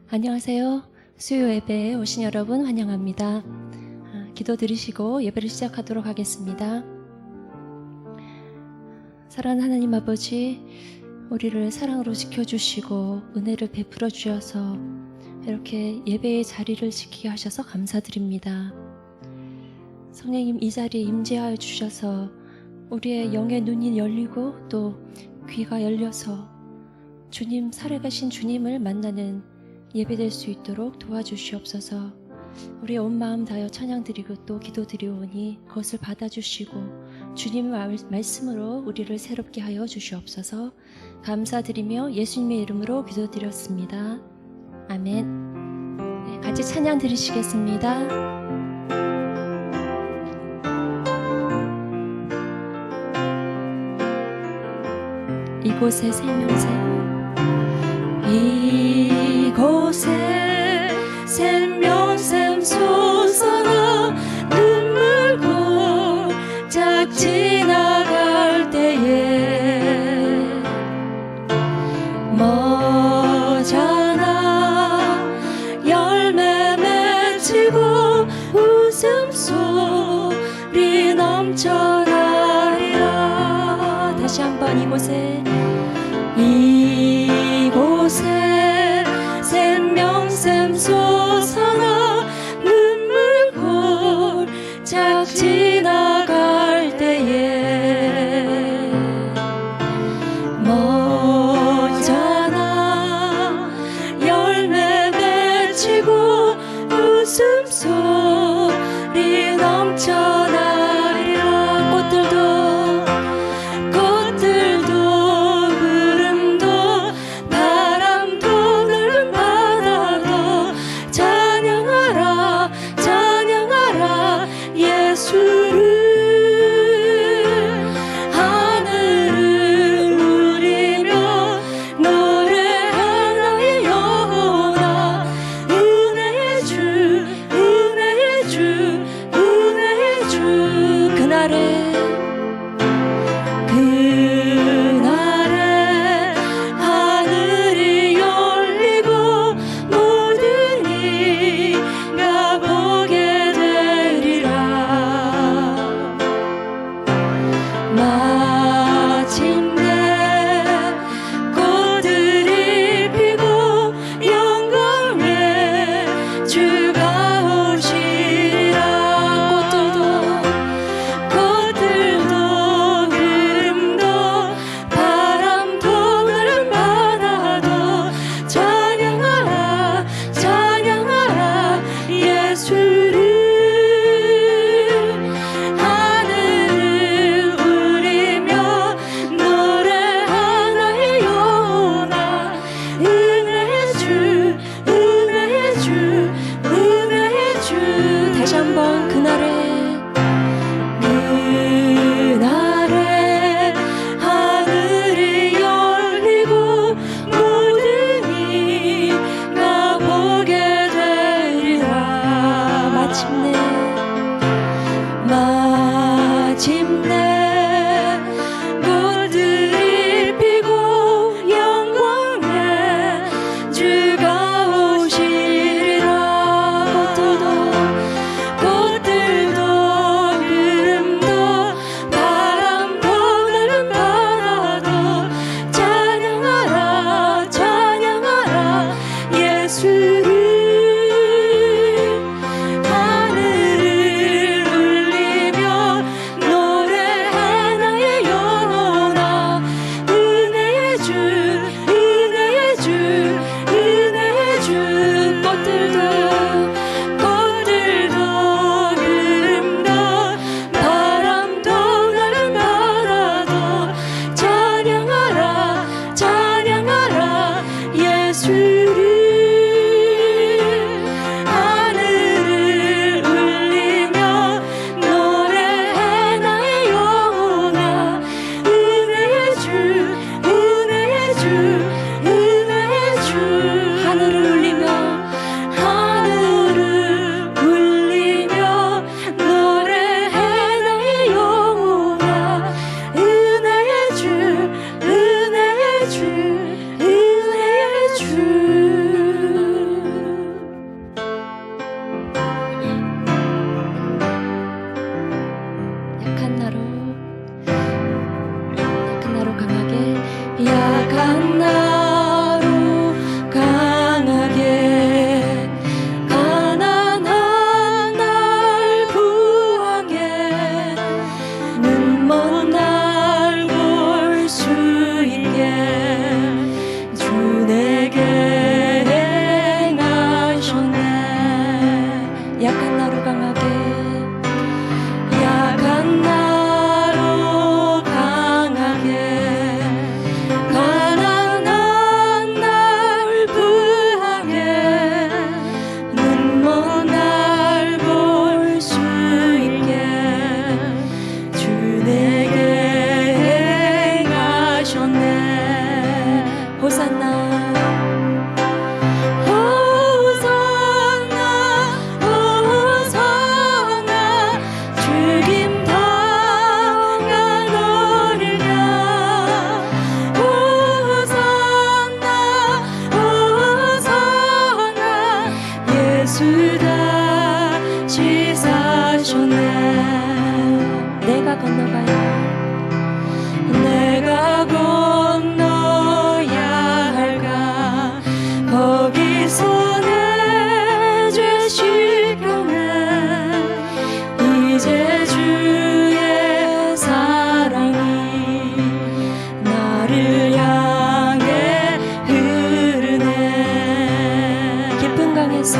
안녕하세요. 수요 예배에 오신 여러분 환영합니다. 기도 드리시고 예배를 시작하도록 하겠습니다. 사랑하는 하나님 아버지, 우리를 사랑으로 지켜주시고 은혜를 베풀어 주셔서 이렇게 예배의 자리를 지키게 하셔서 감사드립니다. 성령님, 이 자리에 임재하여 주셔서 우리의 영의 눈이 열리고 또 귀가 열려서 주님, 살아가신 주님을 만나는 예배될 수 있도록 도와주시옵소서. 우리의 온 마음 다하여 찬양드리고 또 기도드리오니 그것을 받아주시고 주님의 말씀으로 우리를 새롭게 하여 주시옵소서. 감사드리며 예수님의 이름으로 기도드렸습니다. 아멘. 네, 같이 찬양 드리시겠습니다. 이곳에 생명샘, 이곳에 생명샘 솟아나 눈물 골짝 지나갈 때에 머잖아 열매 맺히고 웃음소리 넘쳐나리라. 다시 한번 이곳에 생명샘 솟아나 눈물 골짝 지나갈 때에 머잖아 열매 맺히고 웃음소리 넘쳐나리라. 꽃들도 구름도 바람도 늘 바다도 찬양하라 찬양하라 예수를. 하늘을 울리며 노래하나의 영혼아, 은혜의 주 은혜의 주 은혜의 주. 그날에 하늘이 열리고 모든 이가 보게 되리라. 마침내 꽃들이 피고 영광의 주가 오시리라. 꽃들도 구름도 바람도 늘 바다도 찬양하라 찬양하라 예수를. 하늘을 울리며 강하게 약한 나로 강하게 가난한 날 부하게 눈먼 날 볼 수 있게 주 내게 행하셨네. 약한 나로 강하게 약한 나로 강하게 가난한 날 부하게 눈먼 날 볼 수 있게 주 내게 행하셨네. 호산나 예수 다시 사셨네. 내가 건너가야 내가 건너야 할까 거기서 내 죄 씻겨내 이제 주의 사랑이 나를 향해 흐르네. 깊은 강에서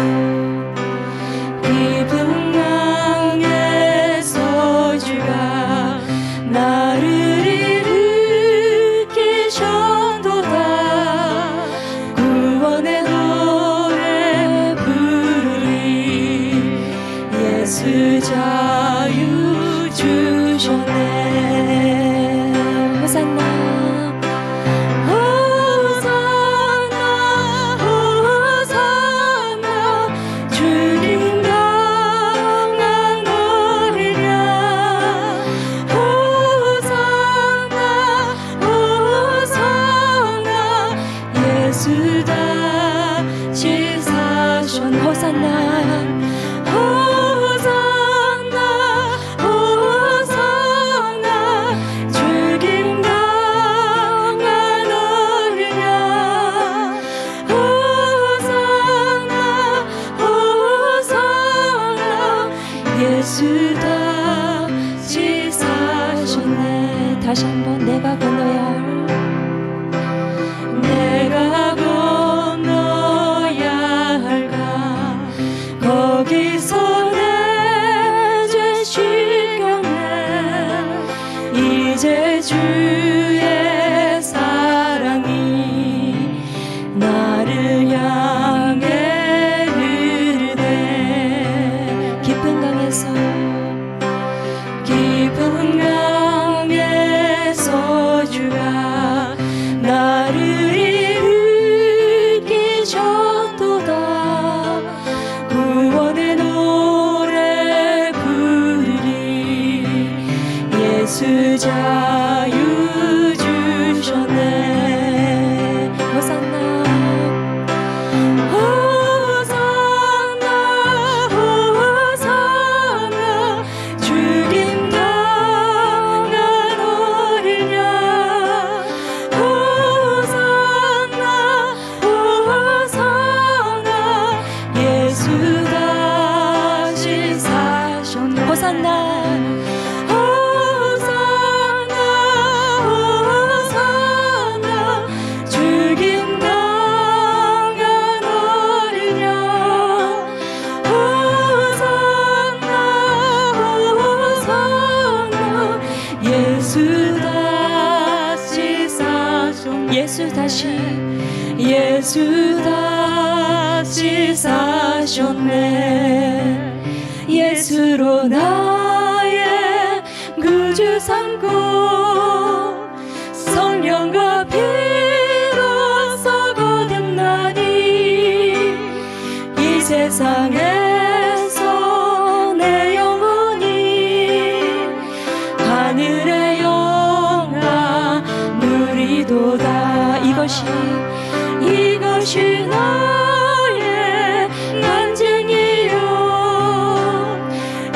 깊은 강에서 주가 나를 일으키셨도다. 구원의 노래 부르리 예수 자유 주셨네. 호산나 예수 다시 사셨네. 호산나 호산나 호산나 죽임 당한 어리냐 호산나 호산나 예수 다시 사셨네. 다시 한번 내가 건너야 할 내가 건너야 할까 거기서 내 죄 씻겨내 이제 주의 사랑이 나를 향해 흐르네. 깊은 강에서 깊은 강에서 주가 나를 일으키셨도다. 구원의 노래 부르리 예수 자유 주셨네. 호산나 호산나 호산나 죽임 당한 어리냐 호산나 호산나 예수 다시 사셨네. 호산나 호산나 호산나 죽임 당한 어리냐 호산나 호산나 예수 다시 사셨네. 예수 다시 사셨네. 예수로 나의 구주 삼고 성령과 피로써 거듭나니 이 세상에서 내 영혼이 하늘의 영광 누리도다. 이것이 나의 간증이요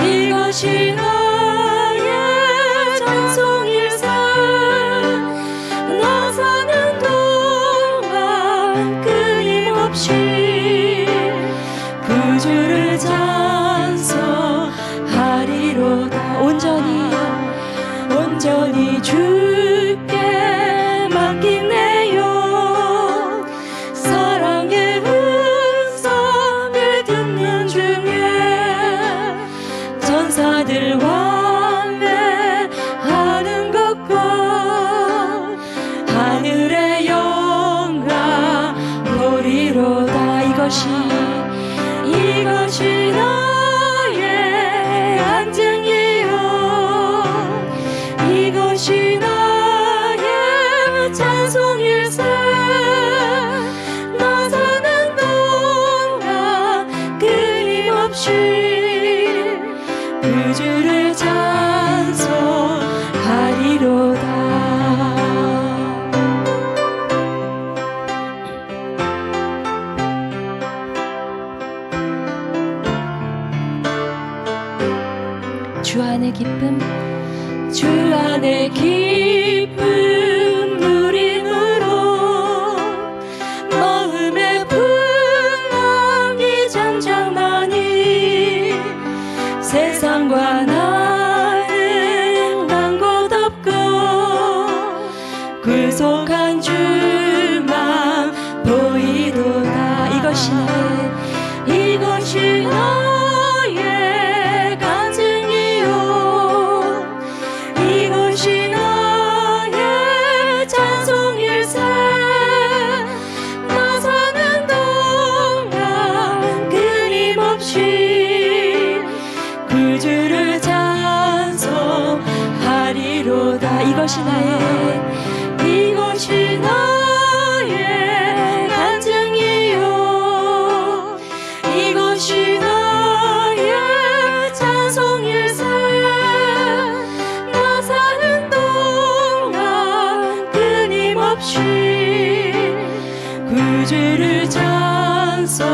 이것이 나의 찬송일세 이것이 나의 간증이요 이것이 나의 찬송일세 나 사는 동안 끊임없이 그 주를 찬송하리로다. 주 안의 기쁨 주 안의 기쁨 누림으로 마음의 풍랑이 점점 많이 세상과 나는 간 곳 없고 구속한 주만 보이도다. 이것이 나의 간증이요 이것이 나의 찬송일세 나 사는 동안 끊임없이 그 주를 찬송하리로다. 이것이 나의 간증이요 이것이 나의 찬송일세 나 사는 동안 끊임없이 그 주를 찬송하리로다.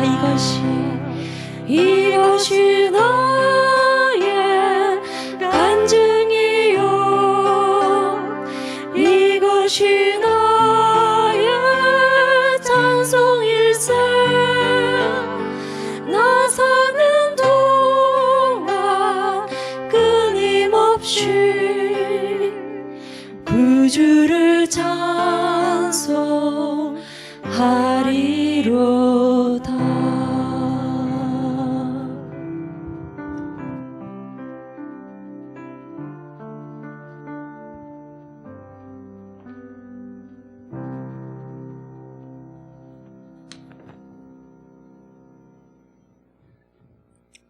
이것이 나의 간증이요 이것이 나의 찬송일세 나 사는 동안 끊임없이 그 주를 찬송하리로다.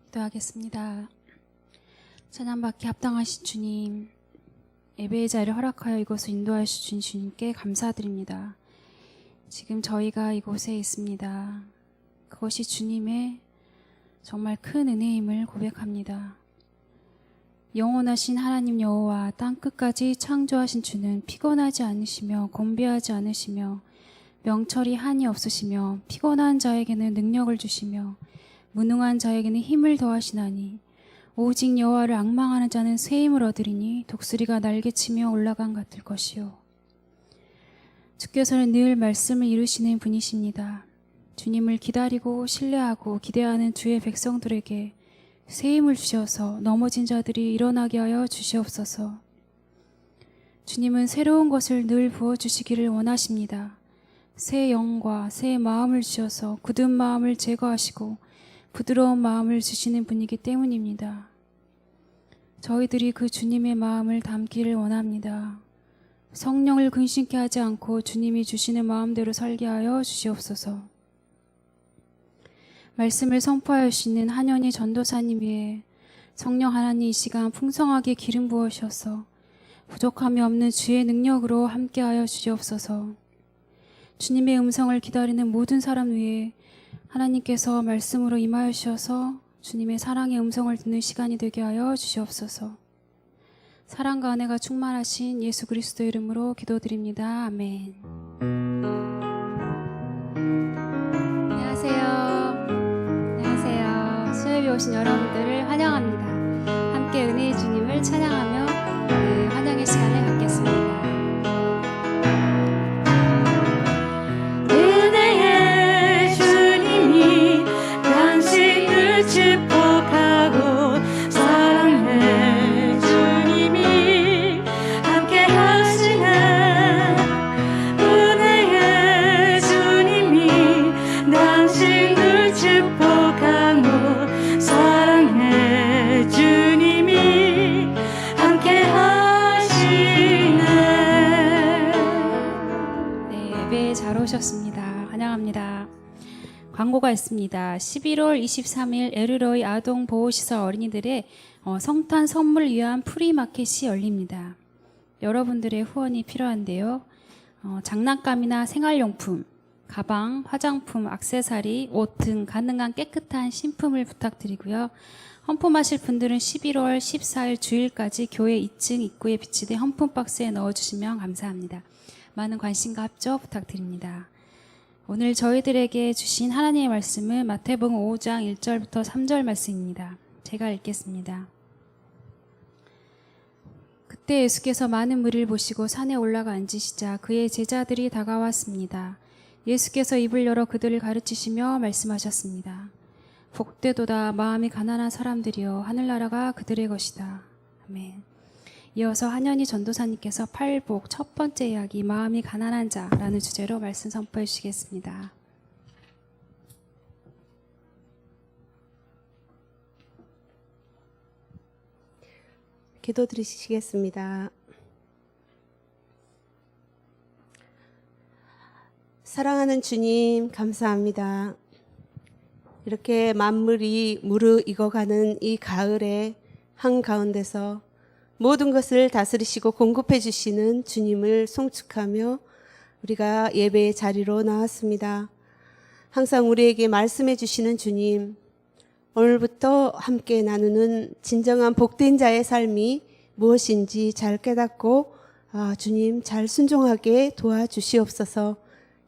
기도하겠습니다. 찬양받기 합당하신 주님, 예배의 자리를 허락하여 이곳을 인도하신 주님께 감사드립니다. 지금 저희가 이곳에 있습니다. 그것이 주님의 정말 큰 은혜임을 고백합니다. 영원하신 하나님 여호와 땅끝까지 창조하신 주는 피곤하지 않으시며 곤비하지 않으시며 명철이 한이 없으시며 피곤한 자에게는 능력을 주시며 무능한 자에게는 힘을 더하시나니 오직 여호와를 앙망하는 자는 새 힘을 얻으리니 독수리가 날개치며 올라간 같을 것이요. 주께서는 늘 말씀을 이루시는 분이십니다. 주님을 기다리고 신뢰하고 기대하는 주의 백성들에게 새 힘을 주셔서 넘어진 자들이 일어나게 하여 주시옵소서. 주님은 새로운 것을 늘 부어주시기를 원하십니다. 새 영과 새 마음을 주셔서 굳은 마음을 제거하시고 부드러운 마음을 주시는 분이기 때문입니다. 저희들이 그 주님의 마음을 담기를 원합니다. 성령을 근심케 하지 않고 주님이 주시는 마음대로 살게 하여 주시옵소서. 말씀을 선포하여 주시는 한현희 전도사님 위에 성령 하나님 이 시간 풍성하게 기름 부으셔서 부족함이 없는 주의 능력으로 함께하여 주시옵소서. 주님의 음성을 기다리는 모든 사람 위에 하나님께서 말씀으로 임하여 주셔서 주님의 사랑의 음성을 듣는 시간이 되게 하여 주시옵소서. 사랑과 은혜가 충만하신 예수 그리스도 이름으로 기도드립니다. 아멘. 안녕하세요. 안녕하세요. 수협에 오신 여러분들을 환영합니다. 함께 은혜의 주님을 찬양하며 환영의 시간을 갖겠습니다. 축복하고 사랑해 주님이 함께 광고가 있습니다. 11월 23일 에르로이 아동 보호시설 어린이들의 성탄 선물 위한 프리마켓이 열립니다. 여러분들의 후원이 필요한데요. 장난감이나 생활용품, 가방, 화장품, 액세서리, 옷 등 가능한 깨끗한 신품을 부탁드리고요. 헌품하실 분들은 11월 14일 주일까지 교회 2층 입구에 비치된 헌품 박스에 넣어주시면 감사합니다. 많은 관심과 합조 부탁드립니다. 오늘 저희들에게 주신 하나님의 말씀은 마태복음 5장 1절부터 3절 말씀입니다. 제가 읽겠습니다. 그때 예수께서 많은 무리를 보시고 산에 올라가 앉으시자 그의 제자들이 다가왔습니다. 예수께서 입을 열어 그들을 가르치시며 말씀하셨습니다. 복되도다 마음이 가난한 사람들이여 하늘나라가 그들의 것이다. 아멘. 이어서 한현희 전도사님께서 팔복 첫 번째 이야기 마음이 가난한 자라는 주제로 말씀 선포해 주시겠습니다. 기도 드리시겠습니다. 사랑하는 주님, 감사합니다. 이렇게 만물이 무르익어가는 이 가을의 한가운데서 모든 것을 다스리시고 공급해 주시는 주님을 송축하며 우리가 예배의 자리로 나왔습니다. 항상 우리에게 말씀해 주시는 주님, 오늘부터 함께 나누는 진정한 복된 자의 삶이 무엇인지 잘 깨닫고 주님 잘 순종하게 도와주시옵소서.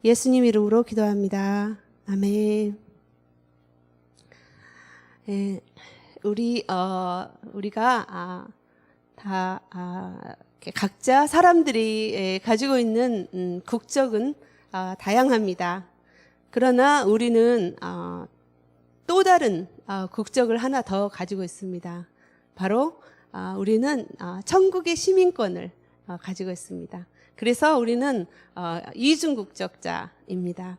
예수님 이름으로 기도합니다. 아멘. 예, 우리가 다 각자 사람들이 가지고 있는 국적은 다양합니다. 그러나 우리는 또 다른 국적을 하나 더 가지고 있습니다. 바로 우리는 천국의 시민권을 가지고 있습니다. 그래서 우리는 이중 국적자입니다.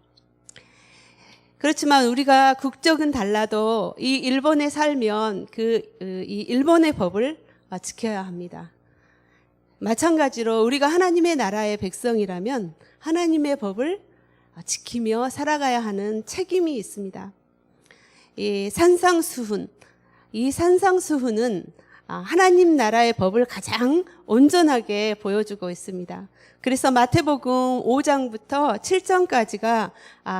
그렇지만 우리가 국적은 달라도 이 일본에 살면 이 일본의 법을 지켜야 합니다. 마찬가지로 우리가 하나님의 나라의 백성이라면 하나님의 법을 지키며 살아가야 하는 책임이 있습니다. 이 산상수훈은 하나님 나라의 법을 가장 온전하게 보여주고 있습니다. 그래서 마태복음 5장부터 7장까지가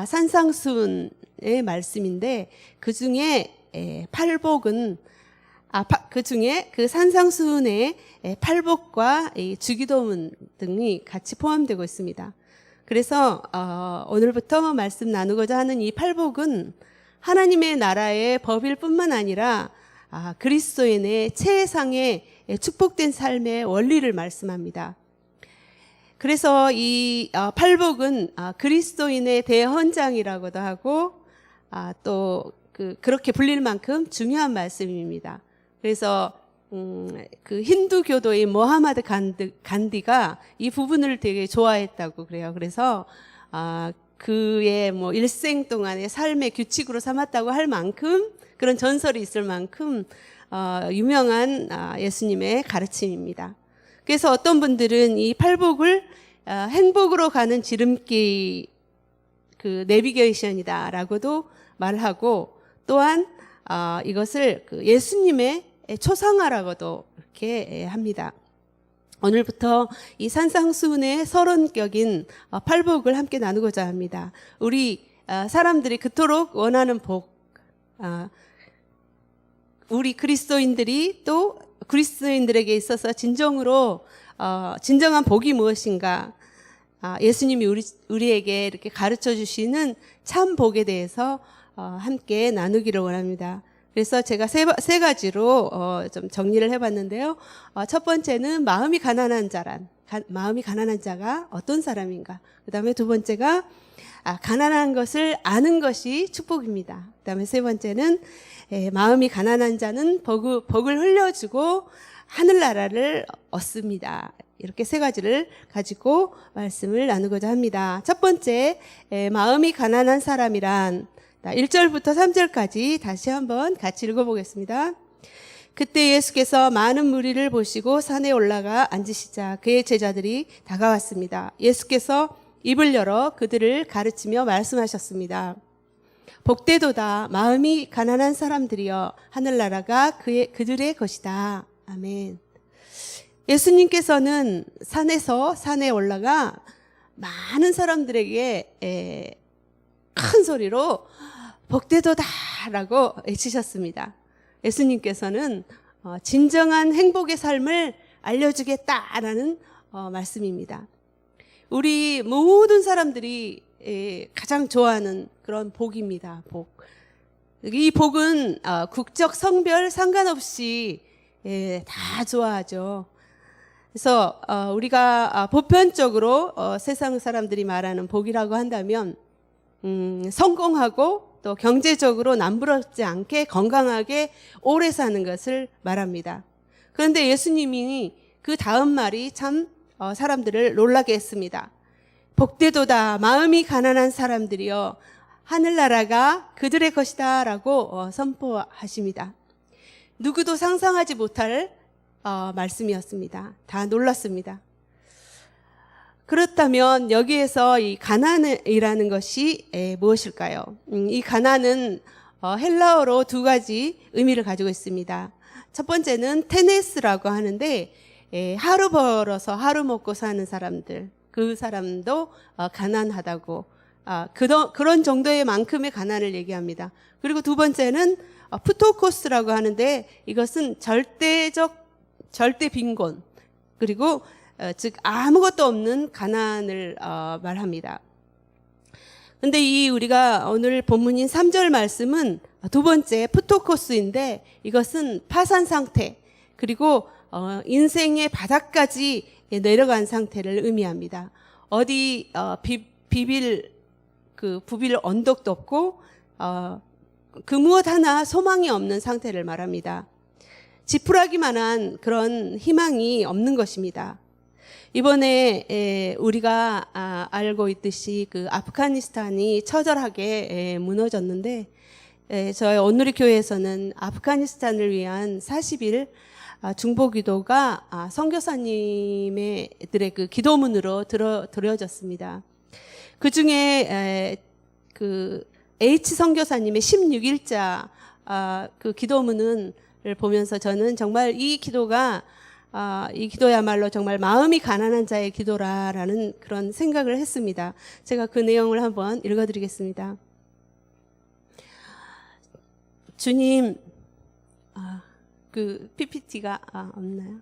산상수훈의 말씀인데 그 중에 팔복은 그 중에 그 산상수훈의 팔복과 주기도문 등이 같이 포함되고 있습니다. 그래서 오늘부터 말씀 나누고자 하는 이 팔복은 하나님의 나라의 법일 뿐만 아니라 그리스도인의 최상의 축복된 삶의 원리를 말씀합니다. 그래서 이 팔복은 그리스도인의 대헌장이라고도 하고 또 그렇게 불릴 만큼 중요한 말씀입니다. 그래서 그 힌두교도의 모하마드 간디가 이 부분을 되게 좋아했다고 그래요. 그래서 그의 일생 동안의 삶의 규칙으로 삼았다고 할 만큼 그런 전설이 있을 만큼 유명한 예수님의 가르침입니다. 그래서 어떤 분들은 이 팔복을 행복으로 가는 지름길 내비게이션이다라고도 말하고 또한 이것을 예수님의 초상화라고도 이렇게 합니다. 오늘부터 이 산상수훈의 서론격인 팔복을 함께 나누고자 합니다. 우리 사람들이 그토록 원하는 복, 우리 그리스도인들이 또 그리스도인들에게 있어서 진정한 복이 무엇인가, 예수님이 우리에게 이렇게 가르쳐 주시는 참 복에 대해서 함께 나누기를 원합니다. 그래서 제가 세 가지로 좀 정리를 해봤는데요. 첫 번째는 마음이 가난한 자가 어떤 사람인가. 그 다음에 두 번째가 가난한 것을 아는 것이 축복입니다. 그 다음에 세 번째는 마음이 가난한 자는 복을 흘려주고 하늘나라를 얻습니다. 이렇게 세 가지를 가지고 말씀을 나누고자 합니다. 첫 번째, 마음이 가난한 사람이란 1절부터 3절까지 다시 한번 같이 읽어보겠습니다. 그때 예수께서 많은 무리를 보시고 산에 올라가 앉으시자 그의 제자들이 다가왔습니다. 예수께서 입을 열어 그들을 가르치며 말씀하셨습니다. 복되도다 마음이 가난한 사람들이여 하늘나라가 그들의 것이다. 아멘. 예수님께서는 산에서 산에 올라가 많은 사람들에게 큰 소리로 복되도다라고 외치셨습니다. 예수님께서는 진정한 행복의 삶을 알려주겠다라는 말씀입니다. 우리 모든 사람들이 가장 좋아하는 그런 복입니다. 복. 이 복은 국적, 성별 상관없이 다 좋아하죠. 그래서 우리가 보편적으로 세상 사람들이 말하는 복이라고 한다면 성공하고 또 경제적으로 남부럽지 않게 건강하게 오래 사는 것을 말합니다. 그런데 예수님이 그 다음 말이 참 사람들을 놀라게 했습니다. 복되도다 마음이 가난한 사람들이여 하늘나라가 그들의 것이다 라고 선포하십니다. 누구도 상상하지 못할 말씀이었습니다. 다 놀랐습니다. 그렇다면 여기에서 이 가난이라는 것이 무엇일까요? 이 가난은 헬라어로 두 가지 의미를 가지고 있습니다. 첫 번째는 테네스라고 하는데 하루 벌어서 하루 먹고 사는 사람들, 그 사람도 가난하다고 그런 정도의 만큼의 가난을 얘기합니다. 그리고 두 번째는 푸토코스라고 하는데 이것은 절대 빈곤, 그리고 즉 아무것도 없는 가난을 말합니다. 근데 이 우리가 오늘 본문인 3절 말씀은 두 번째 푸토코스인데 이것은 파산 상태, 그리고 인생의 바닥까지 내려간 상태를 의미합니다. 어디 부빌 언덕도 없고 그 무엇 하나 소망이 없는 상태를 말합니다. 지푸라기만한 그런 희망이 없는 것입니다. 이번에 우리가 알고 있듯이 그 아프가니스탄이 처절하게 무너졌는데 저희 온누리 교회에서는 아프가니스탄을 위한 40일 중보기도가 선교사님들의 그 기도문으로 드려졌습니다. 그 중에 그 H 선교사님의 16일자 그 기도문을 보면서 저는 정말 이 기도야말로 정말 마음이 가난한 자의 기도라라는 그런 생각을 했습니다. 제가 그 내용을 한번 읽어드리겠습니다. 주님, 그 PPT가 없나요?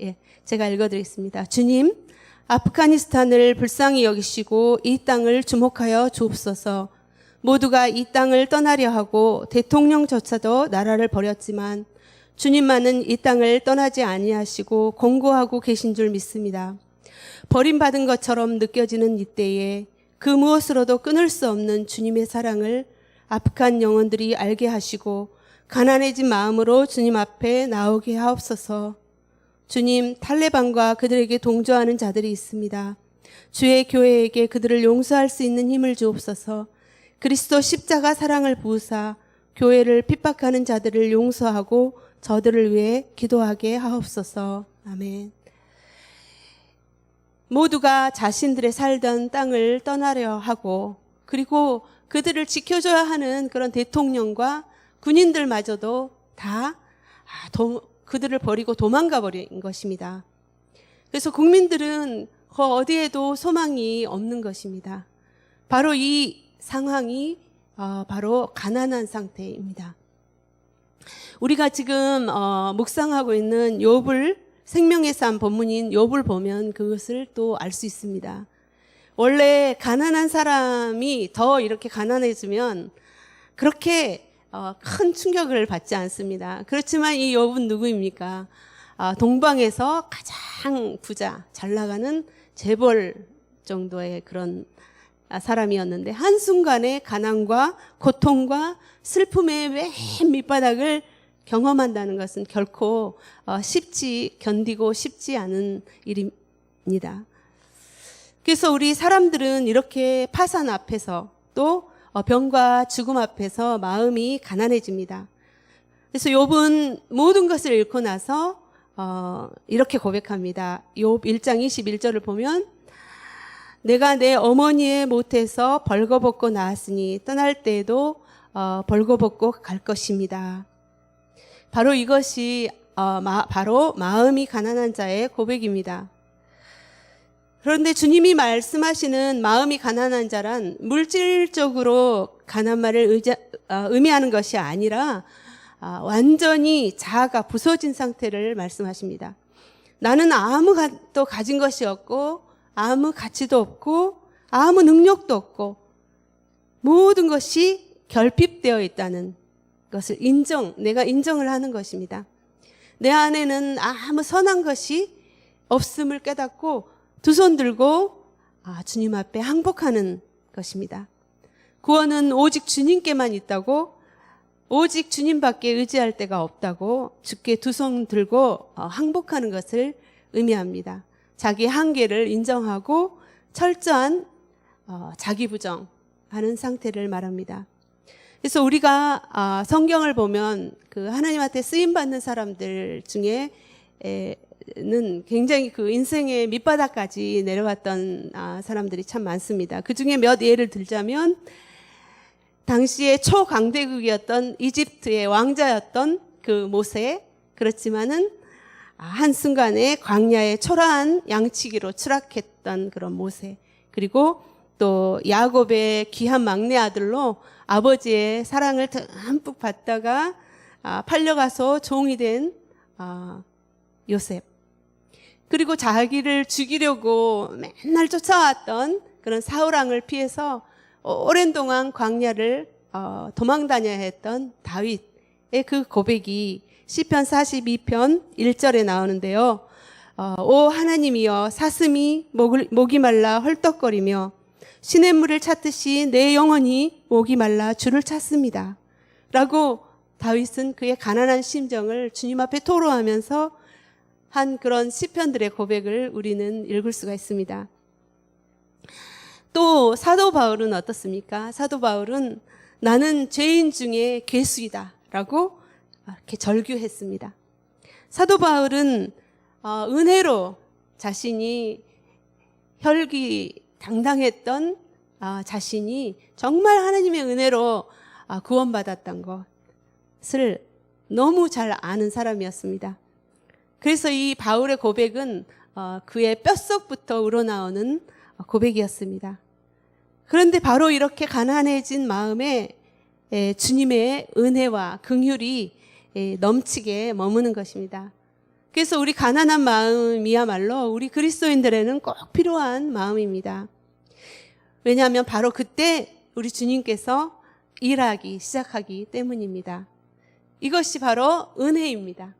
예, 제가 읽어드리겠습니다. 주님, 아프가니스탄을 불쌍히 여기시고 이 땅을 주목하여 주옵소서. 모두가 이 땅을 떠나려 하고 대통령조차도 나라를 버렸지만 주님만은 이 땅을 떠나지 아니하시고 공고하고 계신 줄 믿습니다. 버림받은 것처럼 느껴지는 이때에 그 무엇으로도 끊을 수 없는 주님의 사랑을 아프간 영혼들이 알게 하시고 가난해진 마음으로 주님 앞에 나오게 하옵소서. 주님, 탈레반과 그들에게 동조하는 자들이 있습니다. 주의 교회에게 그들을 용서할 수 있는 힘을 주옵소서. 그리스도 십자가 사랑을 부으사 교회를 핍박하는 자들을 용서하고 저들을 위해 기도하게 하옵소서. 아멘. 모두가 자신들의 살던 땅을 떠나려 하고 그리고 그들을 지켜줘야 하는 그런 대통령과 군인들마저도 다 그들을 버리고 도망가 버린 것입니다. 그래서 국민들은 그 어디에도 소망이 없는 것입니다. 바로 이 상황이 바로 가난한 상태입니다. 우리가 지금 묵상하고 있는 욥을 생명의 삶 본문인 욥을 보면 그것을 또 알 수 있습니다. 원래 가난한 사람이 더 이렇게 가난해지면 그렇게 큰 충격을 받지 않습니다. 그렇지만 이 욥은 누구입니까? 동방에서 가장 부자, 잘 나가는 재벌 정도의 그런 사람이었는데 한순간에 가난과 고통과 슬픔의 맨 밑바닥을 경험한다는 것은 결코 견디고 쉽지 않은 일입니다. 그래서 우리 사람들은 이렇게 파산 앞에서 또 병과 죽음 앞에서 마음이 가난해집니다. 그래서 욥은 모든 것을 잃고 나서 이렇게 고백합니다. 욥 1장 21절을 보면 내가 내 어머니의 못에서 벌거벗고 나왔으니 떠날 때에도 벌거벗고 갈 것입니다. 바로 이것이 바로 마음이 가난한 자의 고백입니다. 그런데 주님이 말씀하시는 마음이 가난한 자란 물질적으로 가난만을 의미하는 것이 아니라 완전히 자아가 부서진 상태를 말씀하십니다. 나는 아무것도 가진 것이 없고 아무 가치도 없고 아무 능력도 없고 모든 것이 결핍되어 있다는 것을 내가 인정을 하는 것입니다. 내 안에는 아무 선한 것이 없음을 깨닫고 두 손 들고 주님 앞에 항복하는 것입니다. 구원은 오직 주님께만 있다고, 오직 주님밖에 의지할 데가 없다고 주께 두 손 들고 항복하는 것을 의미합니다. 자기 한계를 인정하고 철저한 자기 부정하는 상태를 말합니다. 그래서 우리가 성경을 보면 그 하나님한테 쓰임 받는 사람들 중에 는 굉장히 그 인생의 밑바닥까지 내려왔던 사람들이 참 많습니다. 그 중에 몇 예를 들자면 당시에 초강대국이었던 이집트의 왕자였던 그 모세, 그렇지만은 한순간에 광야의 초라한 양치기로 추락했던 그런 모세, 그리고 또 야곱의 귀한 막내 아들로 아버지의 사랑을 듬뿍 받다가 팔려가서 종이 된 요셉, 그리고 자기를 죽이려고 맨날 쫓아왔던 그런 사울왕을 피해서 오랜 동안 광야를 도망다녀야 했던 다윗의 그 고백이 시편 42편 1절에 나오는데요. 오 하나님이여, 사슴이 목이 말라 헐떡거리며 시냇물을 찾듯이 내 영혼이 목이 말라 주를 찾습니다. 라고 다윗은 그의 가난한 심정을 주님 앞에 토로하면서 한 그런 시편들의 고백을 우리는 읽을 수가 있습니다. 또 사도 바울은 어떻습니까? 사도 바울은 나는 죄인 중에 괴수이다 라고 이렇게 절규했습니다. 사도 바울은 은혜로 자신이 혈기당당했던 자신이 정말 하나님의 은혜로 구원받았던 것을 너무 잘 아는 사람이었습니다. 그래서 이 바울의 고백은 그의 뼛속부터 우러나오는 고백이었습니다. 그런데 바로 이렇게 가난해진 마음에 주님의 은혜와 긍휼이 넘치게 머무는 것입니다. 그래서 우리 가난한 마음이야말로 우리 그리스도인들에는 꼭 필요한 마음입니다. 왜냐하면 바로 그때 우리 주님께서 일하기 시작하기 때문입니다. 이것이 바로 은혜입니다.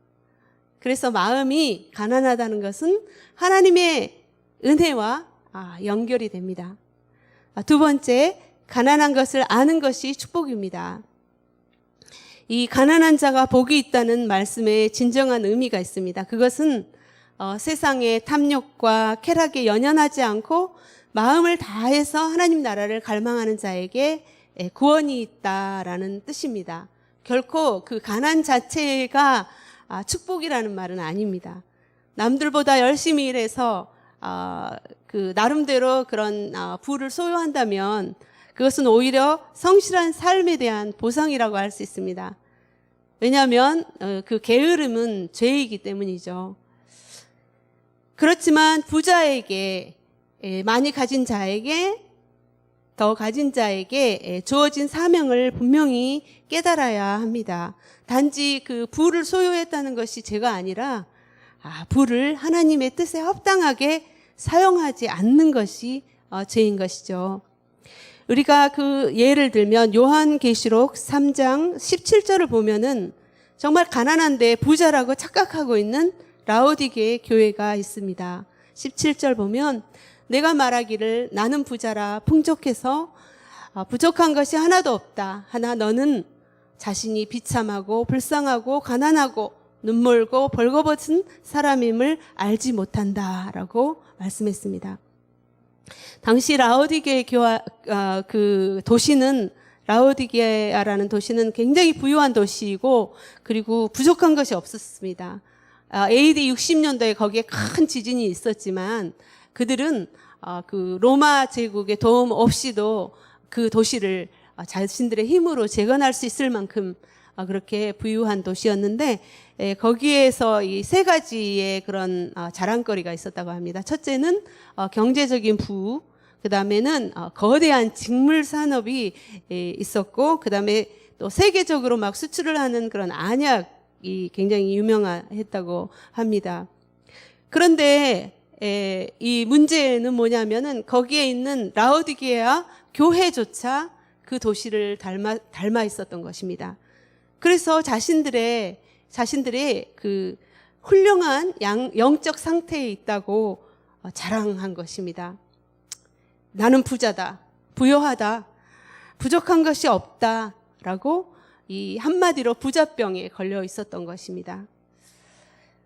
그래서 마음이 가난하다는 것은 하나님의 은혜와 연결이 됩니다. 두 번째, 가난한 것을 아는 것이 축복입니다. 이 가난한 자가 복이 있다는 말씀에 진정한 의미가 있습니다. 그것은 세상의 탐욕과 쾌락에 연연하지 않고 마음을 다해서 하나님 나라를 갈망하는 자에게 구원이 있다라는 뜻입니다. 결코 그 가난 자체가 축복이라는 말은 아닙니다. 남들보다 열심히 일해서 그 나름대로 그런 부를 소유한다면 그것은 오히려 성실한 삶에 대한 보상이라고 할 수 있습니다. 왜냐하면 그 게으름은 죄이기 때문이죠. 그렇지만 부자에게, 많이 가진 자에게, 더 가진 자에게 주어진 사명을 분명히 깨달아야 합니다. 단지 그 부를 소유했다는 것이 죄가 아니라 부를 하나님의 뜻에 합당하게 사용하지 않는 것이 죄인 것이죠. 우리가 그 예를 들면 요한계시록 3장 17절을 보면은 정말 가난한데 부자라고 착각하고 있는 라오디게의 교회가 있습니다. 17절 보면 내가 말하기를 나는 부자라 풍족해서 부족한 것이 하나도 없다. 하나 너는 자신이 비참하고 불쌍하고 가난하고 눈멀고 벌거벗은 사람임을 알지 못한다라고 말씀했습니다. 당시 라오디게 그 도시는 라오디게아라는 도시는 굉장히 부유한 도시이고 그리고 부족한 것이 없었습니다. AD 60년도에 거기에 큰 지진이 있었지만 그들은 그 로마 제국의 도움 없이도 그 도시를 자신들의 힘으로 재건할 수 있을 만큼 그렇게 부유한 도시였는데, 거기에서 이 세 가지의 그런 자랑거리가 있었다고 합니다. 첫째는 경제적인 부흥, 그 다음에는 거대한 직물 산업이 있었고, 그 다음에 또 세계적으로 막 수출을 하는 그런 안약이 굉장히 유명했다고 합니다. 그런데 이 문제는 뭐냐면은 거기에 있는 라오디게아 교회조차 그 도시를 닮아 있었던 것입니다. 그래서 자신들의 그 훌륭한 영적 상태에 있다고 자랑한 것입니다. 나는 부자다, 부요하다, 부족한 것이 없다라고 이 한마디로 부자병에 걸려 있었던 것입니다.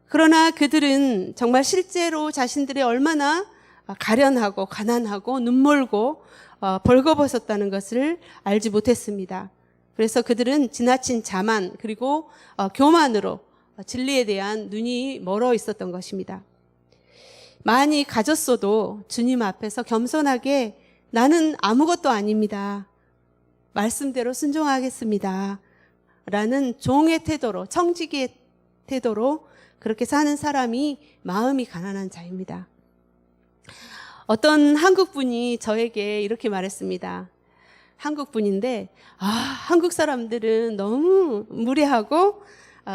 그러나 그들은 정말 실제로 자신들이 얼마나 가련하고 가난하고 눈멀고 벌거벗었다는 것을 알지 못했습니다. 그래서 그들은 지나친 자만 그리고 교만으로 진리에 대한 눈이 멀어 있었던 것입니다. 많이 가졌어도 주님 앞에서 겸손하게 나는 아무것도 아닙니다, 말씀대로 순종하겠습니다 라는 종의 태도로, 청지기의 태도로 그렇게 사는 사람이 마음이 가난한 자입니다. 어떤 한국분이 저에게 이렇게 말했습니다. 한국분인데, 한국 사람들은 너무 무례하고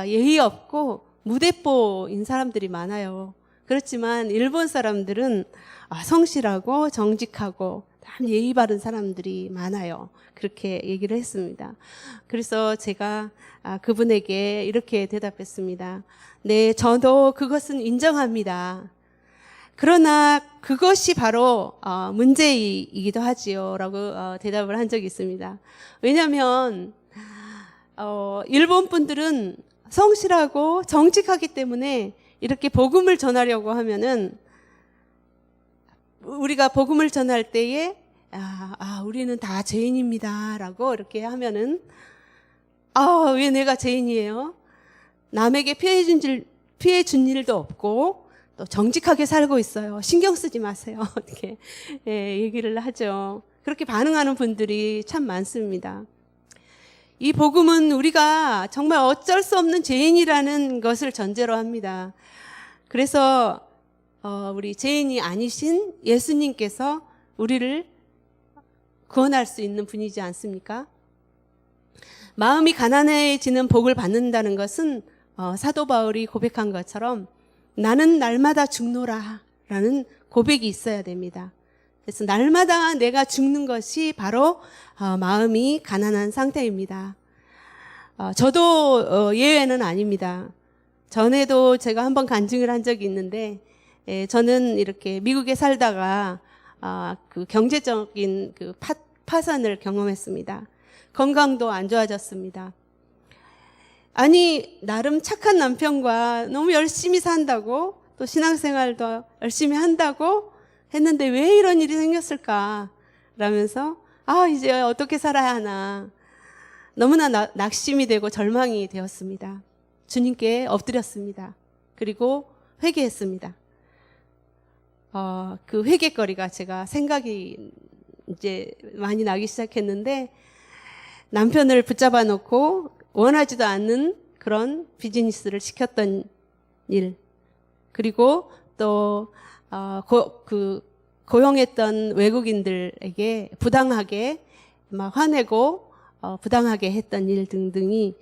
예의 없고 무대뽀인 사람들이 많아요. 그렇지만 일본 사람들은 성실하고 정직하고 참 예의 바른 사람들이 많아요. 그렇게 얘기를 했습니다. 그래서 제가 그분에게 이렇게 대답했습니다. 네, 저도 그것은 인정합니다. 그러나 그것이 바로 문제이기도 하지요 라고 대답을 한 적이 있습니다. 왜냐하면 일본 분들은 성실하고 정직하기 때문에 이렇게 복음을 전하려고 하면은, 우리가 복음을 전할 때에 우리는 다 죄인입니다 라고 이렇게 하면은, 왜 내가 죄인이에요? 남에게 피해 준 일도 없고 또 정직하게 살고 있어요, 신경 쓰지 마세요 이렇게 얘기를 하죠. 그렇게 반응하는 분들이 참 많습니다. 이 복음은 우리가 정말 어쩔 수 없는 죄인이라는 것을 전제로 합니다. 그래서 우리 죄인이 아니신 예수님께서 우리를 구원할 수 있는 분이지 않습니까? 마음이 가난해지는 복을 받는다는 것은 사도 바울이 고백한 것처럼 나는 날마다 죽노라 라는 고백이 있어야 됩니다. 그래서 날마다 내가 죽는 것이 바로 마음이 가난한 상태입니다. 저도 예외는 아닙니다. 전에도 제가 한번 간증을 한 적이 있는데, 저는 이렇게 미국에 살다가 그 경제적인 그 파산을 경험했습니다. 건강도 안 좋아졌습니다. 아니, 나름 착한 남편과 너무 열심히 산다고, 또 신앙생활도 열심히 한다고 했는데 왜 이런 일이 생겼을까 라면서 이제 어떻게 살아야 하나 너무나 낙심이 되고 절망이 되었습니다. 주님께 엎드렸습니다. 그리고 회개했습니다. 그 회개거리가 제가 생각이 이제 많이 나기 시작했는데, 남편을 붙잡아 놓고 원하지도 않는 그런 비즈니스를 시켰던 일, 그리고 또 고용했던 외국인들에게 부당하게 막 화내고 부당하게 했던 일 등등이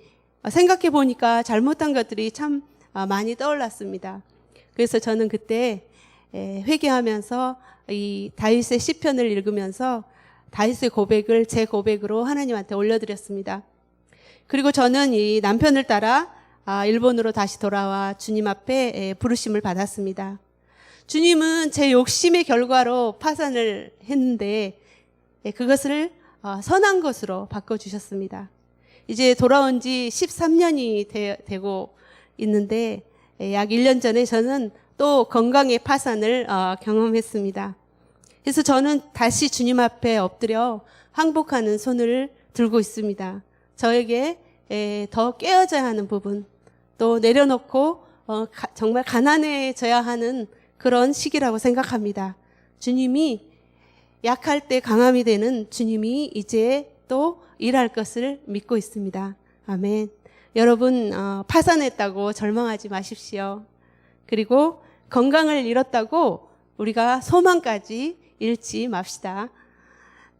생각해 보니까 잘못한 것들이 참 많이 떠올랐습니다. 그래서 저는 그때 회개하면서 이 다윗의 시편을 읽으면서 다윗의 고백을 제 고백으로 하나님한테 올려드렸습니다. 그리고 저는 이 남편을 따라 일본으로 다시 돌아와 주님 앞에 부르심을 받았습니다. 주님은 제 욕심의 결과로 파산을 했는데 그것을 선한 것으로 바꿔주셨습니다. 이제 돌아온 지 13년이 되고 있는데, 약 1년 전에 저는 또 건강의 파산을 경험했습니다. 그래서 저는 다시 주님 앞에 엎드려 항복하는 손을 들고 있습니다. 저에게 더 깨어져야 하는 부분, 또 내려놓고 정말 가난해져야 하는 그런 시기라고 생각합니다. 주님이 약할 때 강함이 되는 주님이 이제 또 일할 것을 믿고 있습니다. 아멘. 여러분 파산했다고 절망하지 마십시오. 그리고 건강을 잃었다고 우리가 소망까지 잃지 맙시다.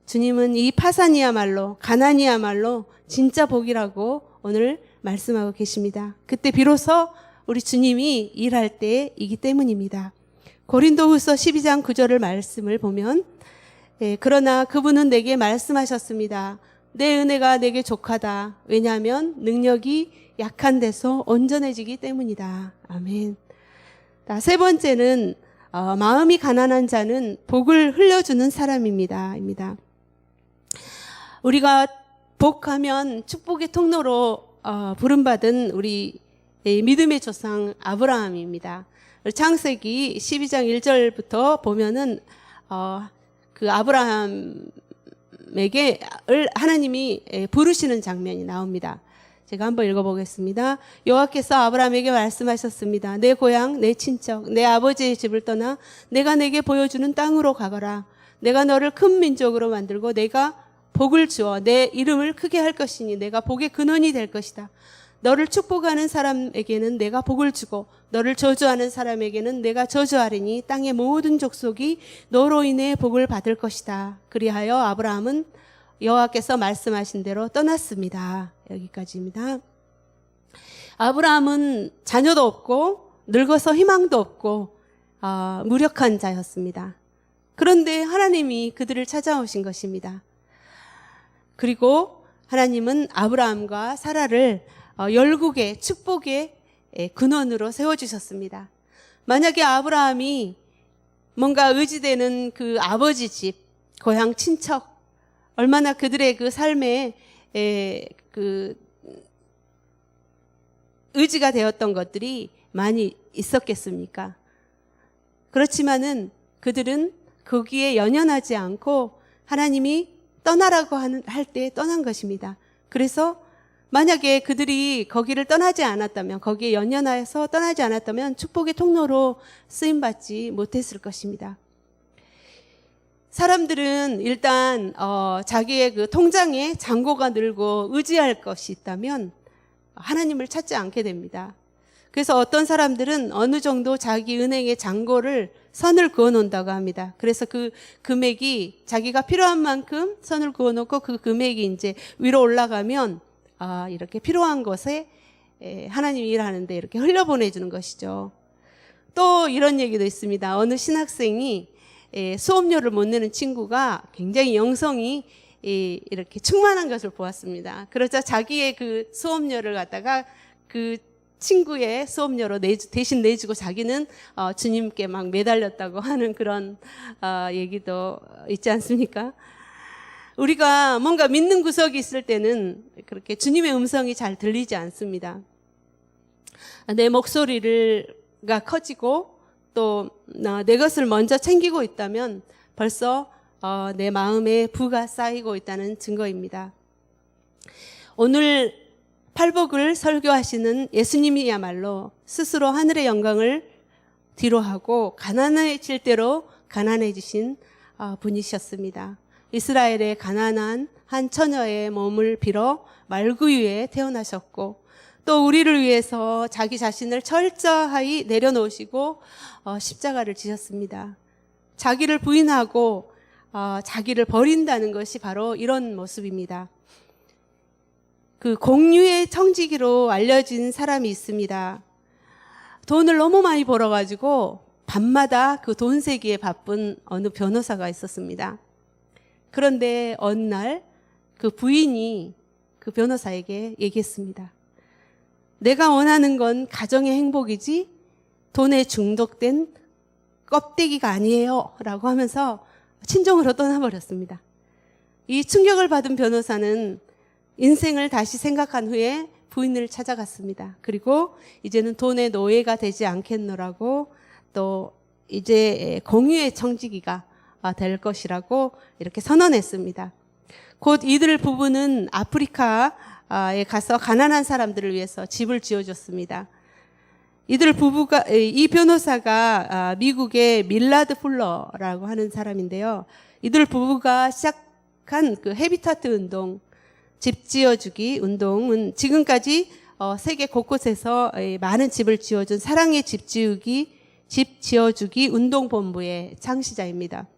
주님은 이 파산이야말로 가난이야말로 진짜 복이라고 오늘 말씀하고 계십니다. 그때 비로소 우리 주님이 일할 때이기 때문입니다. 고린도후서 12장 9절을 말씀을 보면 그러나 그분은 내게 말씀하셨습니다. 내 은혜가 내게 족하다. 왜냐하면 능력이 약한 데서 온전해지기 때문이다. 아멘. 세 번째는 마음이 가난한 자는 복을 흘려주는 사람입니다. 우리가 복하면 축복의 통로로 부름받은 우리 믿음의 조상 아브라함입니다. 창세기 12장 1절부터 보면은 그 아브라함에게 하나님이 부르시는 장면이 나옵니다. 제가 한번 읽어보겠습니다. 여호와께서 아브라함에게 말씀하셨습니다. 내 고향, 내 친척, 내 아버지의 집을 떠나 내가 내게 보여주는 땅으로 가거라. 내가 너를 큰 민족으로 만들고 내가 복을 주어 내 이름을 크게 할 것이니 내가 복의 근원이 될 것이다. 너를 축복하는 사람에게는 내가 복을 주고 너를 저주하는 사람에게는 내가 저주하리니 땅의 모든 족속이 너로 인해 복을 받을 것이다. 그리하여 아브라함은 여호와께서 말씀하신 대로 떠났습니다. 여기까지입니다. 아브라함은 자녀도 없고 늙어서 희망도 없고 무력한 자였습니다. 그런데 하나님이 그들을 찾아오신 것입니다. 그리고 하나님은 아브라함과 사라를 열국의 축복의 근원으로 세워주셨습니다. 만약에 아브라함이 뭔가 의지되는 그 아버지 집, 고향 친척, 얼마나 그들의 그 삶에 그 의지가 되었던 것들이 많이 있었겠습니까? 그렇지만은 그들은 거기에 연연하지 않고 하나님이 떠나라고 할 때 떠난 것입니다. 그래서 만약에 그들이 거기를 떠나지 않았다면, 거기에 연연하여서 떠나지 않았다면 축복의 통로로 쓰임받지 못했을 것입니다. 사람들은 일단 자기의 그 통장에 잔고가 늘고 의지할 것이 있다면 하나님을 찾지 않게 됩니다. 그래서 어떤 사람들은 어느 정도 자기 은행의 잔고를 선을 그어 놓는다고 합니다. 그래서 그 금액이 자기가 필요한 만큼 선을 그어 놓고 그 금액이 이제 위로 올라가면 이렇게 필요한 것에 하나님이 일하는데 이렇게 흘려보내주는 것이죠. 또 이런 얘기도 있습니다. 어느 신학생이 수업료를 못 내는 친구가 굉장히 영성이 이렇게 충만한 것을 보았습니다. 그러자 자기의 그 수업료를 갖다가 그 친구의 수업료로 대신 내주고 자기는 주님께 막 매달렸다고 하는 그런 얘기도 있지 않습니까? 우리가 뭔가 믿는 구석이 있을 때는 그렇게 주님의 음성이 잘 들리지 않습니다. 내 목소리가 커지고 또 내 것을 먼저 챙기고 있다면 벌써 내 마음에 부가 쌓이고 있다는 증거입니다. 오늘 팔복을 설교하시는 예수님이야말로 스스로 하늘의 영광을 뒤로하고 가난해질 대로 가난해지신 분이셨습니다. 이스라엘의 가난한 한 처녀의 몸을 빌어 말구유에 태어나셨고 또 우리를 위해서 자기 자신을 철저히 내려놓으시고 십자가를 지셨습니다. 자기를 부인하고 자기를 버린다는 것이 바로 이런 모습입니다. 그 공유의 청지기로 알려진 사람이 있습니다. 돈을 너무 많이 벌어가지고 밤마다 그 돈 세기에 바쁜 어느 변호사가 있었습니다. 그런데 어느 날 그 부인이 그 변호사에게 얘기했습니다. 내가 원하는 건 가정의 행복이지 돈에 중독된 껍데기가 아니에요 라고 하면서 친정으로 떠나버렸습니다. 이 충격을 받은 변호사는 인생을 다시 생각한 후에 부인을 찾아갔습니다. 그리고 이제는 돈의 노예가 되지 않겠노라고 또 이제 공유의 청지기가 될 것이라고 이렇게 선언했습니다. 곧 이들 부부는 아프리카에 가서 가난한 사람들을 위해서 집을 지어줬습니다. 이 변호사가 미국의 밀라드 풀러라고 하는 사람인데요. 이들 부부가 시작한 그 헤비타트 운동, 집 지어주기 운동은 지금까지 세계 곳곳에서 많은 집을 지어준 사랑의 집 지어주기 운동본부의 창시자입니다.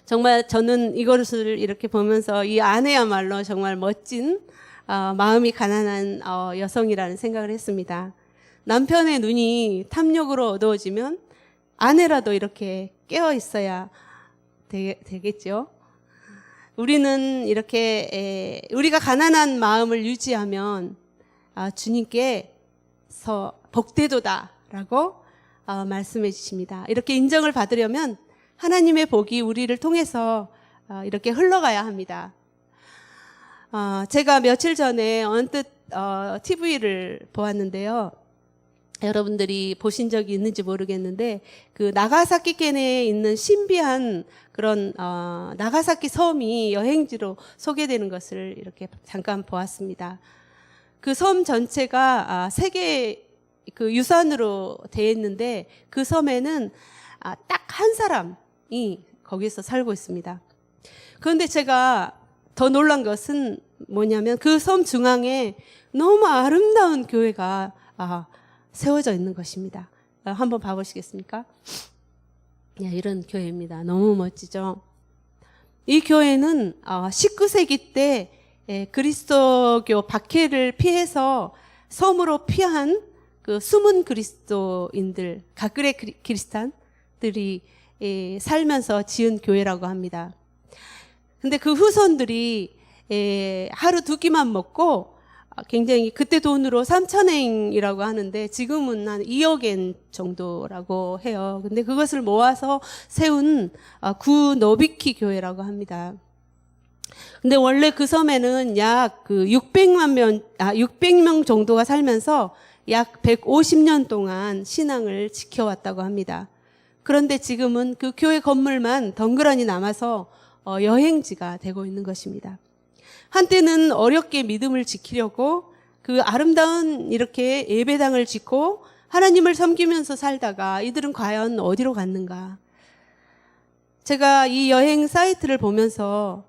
정말 저는 이것을 이렇게 보면서 이 아내야말로 정말 멋진 마음이 가난한 여성이라는 생각을 했습니다. 남편의 눈이 탐욕으로 어두워지면 아내라도 이렇게 깨어 있어야 되겠죠. 우리는 이렇게 우리가 가난한 마음을 유지하면 주님께서 복되도다라고 말씀해 주십니다. 이렇게 인정을 받으려면 하나님의 복이 우리를 통해서 이렇게 흘러가야 합니다. 제가 며칠 전에 언뜻 TV를 보았는데요. 여러분들이 보신 적이 있는지 모르겠는데 그 나가사키 켄에 있는 신비한 그런 나가사키 섬이 여행지로 소개되는 것을 이렇게 잠깐 보았습니다. 그 섬 전체가 세계 그 유산으로 되어 있는데 그 섬에는 딱 한 사람이 거기서 살고 있습니다. 그런데 제가 더 놀란 것은 뭐냐면 그 섬 중앙에 너무 아름다운 교회가 세워져 있는 것입니다. 한번 봐보시겠습니까? 이런 교회입니다. 너무 멋지죠? 이 교회는 19세기 때 그리스도교 박해를 피해서 섬으로 피한 그 숨은 그리스도인들, 가그레 크리스찬들이 살면서 지은 교회라고 합니다. 근데 그 후손들이 하루 두 끼만 먹고 굉장히 그때 돈으로 3,000엔이라고 하는데 지금은 한 2억엔 정도라고 해요. 근데 그것을 모아서 세운 구노비키 교회라고 합니다. 근데 원래 그 섬에는 약 600명 정도가 살면서 약 150년 동안 신앙을 지켜왔다고 합니다. 그런데 지금은 그 교회 건물만 덩그러니 남아서 여행지가 되고 있는 것입니다. 한때는 어렵게 믿음을 지키려고 그 아름다운 이렇게 예배당을 짓고 하나님을 섬기면서 살다가 이들은 과연 어디로 갔는가? 제가 이 여행 사이트를 보면서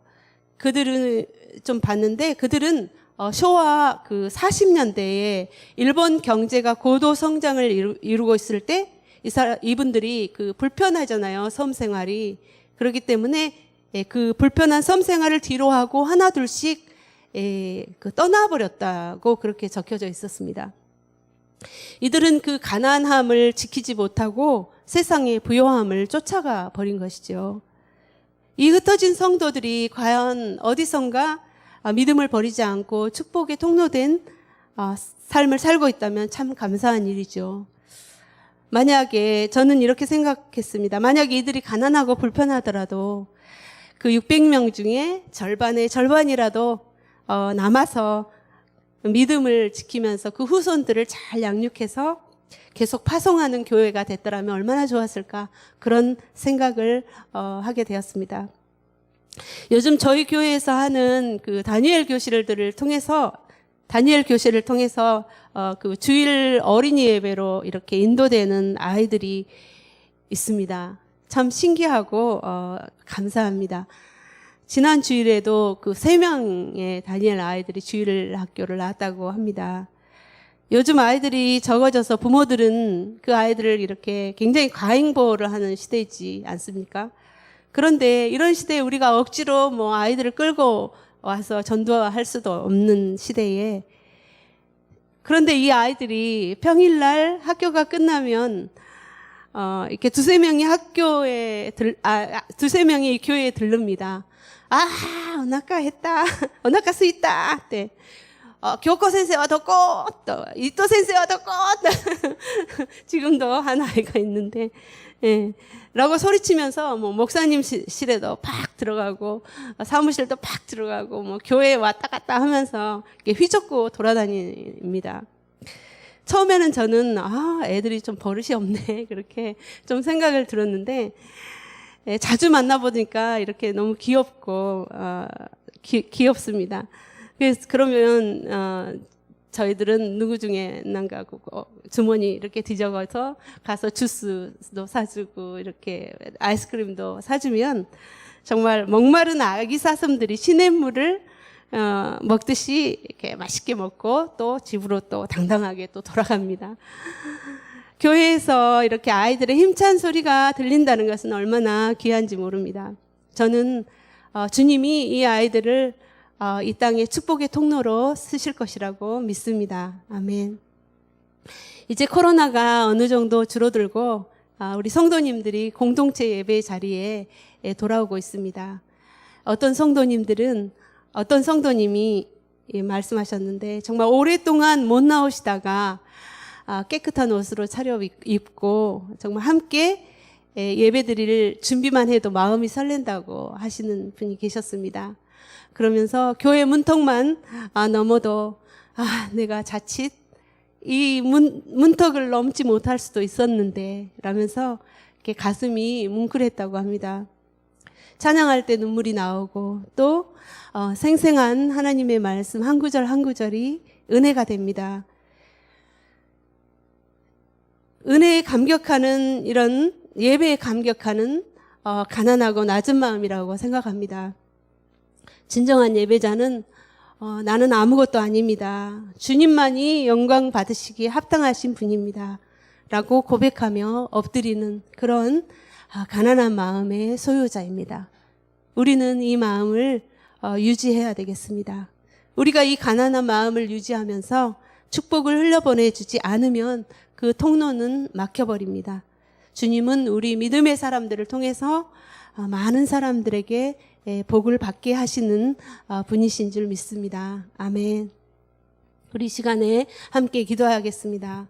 그들을 좀 봤는데 그들은 쇼와 그 40년대에 일본 경제가 고도 성장을 이루고 있을 때 이분들이 그 불편하잖아요. 섬 생활이. 그렇기 때문에 그 불편한 섬 생활을 뒤로하고 하나둘씩 떠나버렸다고 그렇게 적혀져 있었습니다. 이들은 그 가난함을 지키지 못하고 세상의 부요함을 쫓아가 버린 것이죠. 이 흩어진 성도들이 과연 어디선가 믿음을 버리지 않고 축복의 통로된 삶을 살고 있다면 참 감사한 일이죠. 만약에 저는 이렇게 생각했습니다. 만약에 이들이 가난하고 불편하더라도 그 600명 중에 절반의 절반이라도 남아서 믿음을 지키면서 그 후손들을 잘 양육해서 계속 파송하는 교회가 됐더라면 얼마나 좋았을까 그런 생각을 하게 되었습니다. 요즘 저희 교회에서 하는 그 다니엘 교실을 통해서 그 주일 어린이 예배로 이렇게 인도되는 아이들이 있습니다. 참 신기하고 감사합니다. 지난 주일에도 그 3명의 다니엘 아이들이 주일 학교를 나왔다고 합니다. 요즘 아이들이 적어져서 부모들은 그 아이들을 이렇게 굉장히 과잉보호를 하는 시대이지 않습니까? 그런데 이런 시대에 우리가 억지로 뭐 아이들을 끌고 와서 전도할 수도 없는 시대에 그런데 이 아이들이 평일날 학교가 끝나면 이렇게 두세 명이 두세 명이 교회에 들릅니다. 오나카 했다. 오나카 스있다. 네. 교코 선생와 도코 또 이토 선생와 도코 지금도 한 아이가 있는데 라고 소리치면서 뭐 목사님 실에도 팍 들어가고 사무실도 팍 들어가고 뭐 교회에 왔다 갔다 하면서 이렇게 휘젓고 돌아다닙니다. 처음에는 저는 애들이 좀 버릇이 없네 그렇게 좀 생각을 들었는데 자주 만나보니까 이렇게 너무 귀엽고 귀엽습니다. 그러면 저희들은 누구 중에 난가고 주머니 이렇게 뒤적어서 가서 주스도 사주고 이렇게 아이스크림도 사주면 정말 목마른 아기 사슴들이 시냇물을 먹듯이 이렇게 맛있게 먹고 또 집으로 또 당당하게 또 돌아갑니다. 교회에서 이렇게 아이들의 힘찬 소리가 들린다는 것은 얼마나 귀한지 모릅니다. 저는 주님이 이 아이들을 이 땅의 축복의 통로로 쓰실 것이라고 믿습니다. 아멘. 이제 코로나가 어느 정도 줄어들고 우리 성도님들이 공동체 예배 자리에 돌아오고 있습니다. 어떤 성도님이 말씀하셨는데 정말 오랫동안 못 나오시다가 깨끗한 옷으로 차려입고 정말 함께 예배 드릴 준비만 해도 마음이 설렌다고 하시는 분이 계셨습니다. 그러면서 교회 문턱만 넘어도 내가 자칫 이 문턱을 넘지 못할 수도 있었는데 라면서 이렇게 가슴이 뭉클했다고 합니다. 찬양할 때 눈물이 나오고 또 생생한 하나님의 말씀 한 구절 한 구절이 은혜가 됩니다. 은혜에 감격하는 이런 예배에 감격하는 가난하고 낮은 마음이라고 생각합니다. 진정한 예배자는 나는 아무것도 아닙니다. 주님만이 영광 받으시기에 합당하신 분입니다. 라고 고백하며 엎드리는 그런 가난한 마음의 소유자입니다. 우리는 이 마음을 유지해야 되겠습니다. 우리가 이 가난한 마음을 유지하면서 축복을 흘려보내주지 않으면 그 통로는 막혀버립니다. 주님은 우리 믿음의 사람들을 통해서 많은 사람들에게 복을 받게 하시는 분이신 줄 믿습니다. 아멘. 우리 시간에 함께 기도하겠습니다.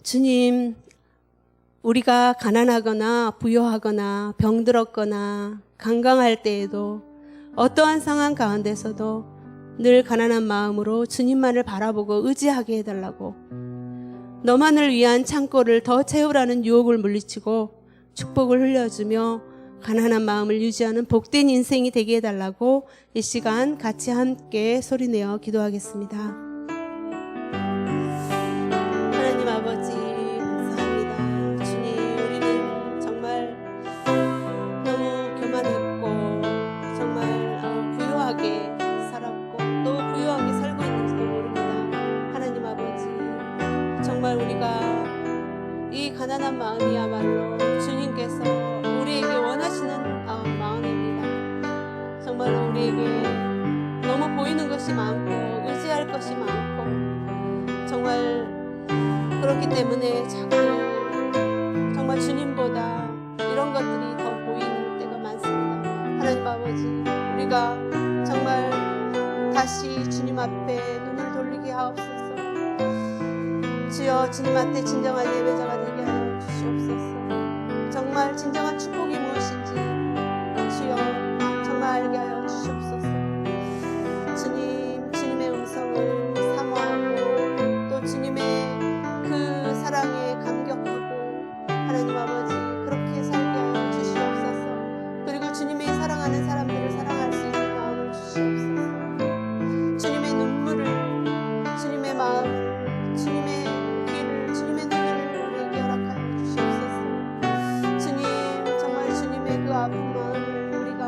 주님, 우리가 가난하거나 부요하거나 병들었거나 강강할 때에도 어떠한 상황 가운데서도 늘 가난한 마음으로 주님만을 바라보고 의지하게 해달라고, 너만을 위한 창고를 더 채우라는 유혹을 물리치고 축복을 흘려주며 가난한 마음을 유지하는 복된 인생이 되게 해달라고 이 시간 같이 함께 소리내어 기도하겠습니다. 하나님 아버지 감사합니다. 주님, 우리는 정말 너무 교만했고 정말 부유하게 살았고 또 부유하게 살고 있는지도 모릅니다. 하나님 아버지, 정말 우리가 이 가난한 마음이야말로 주님께서 우리에게 원하시는 마음입니다. 정말 우리에게 너무 보이는 것이 많고 의지할 것이 많고 정말 그렇기 때문에 자꾸 정말 주님보다 이런 것들이 더 보이는 때가 많습니다. 하나님 아버지, 우리가 정말 다시 주님 앞에 눈을 돌리게 하옵소서. 주여, 주님 앞에 진정한 예배자가 되게 하여 주시옵소서. 정말 진정한 축복이 무엇인지 주여 정말 알게 하여 주시옵소서. 주님, 주님의 음성을 사모하고 또 주님의 그 사랑에 감격하고 하나님 아버지 그렇게 살게 하여 주시옵소서. 그리고 주님의 사랑하는 사람들을 사랑할 수 있는 마음을 주시옵소서. 주님의 눈물을, 주님의 마음을, 주님의 귀를, 주님의 눈을 내게 허락하여 주시옵소서. 주님, 정말 주님의 그 아픈 마음을 우리가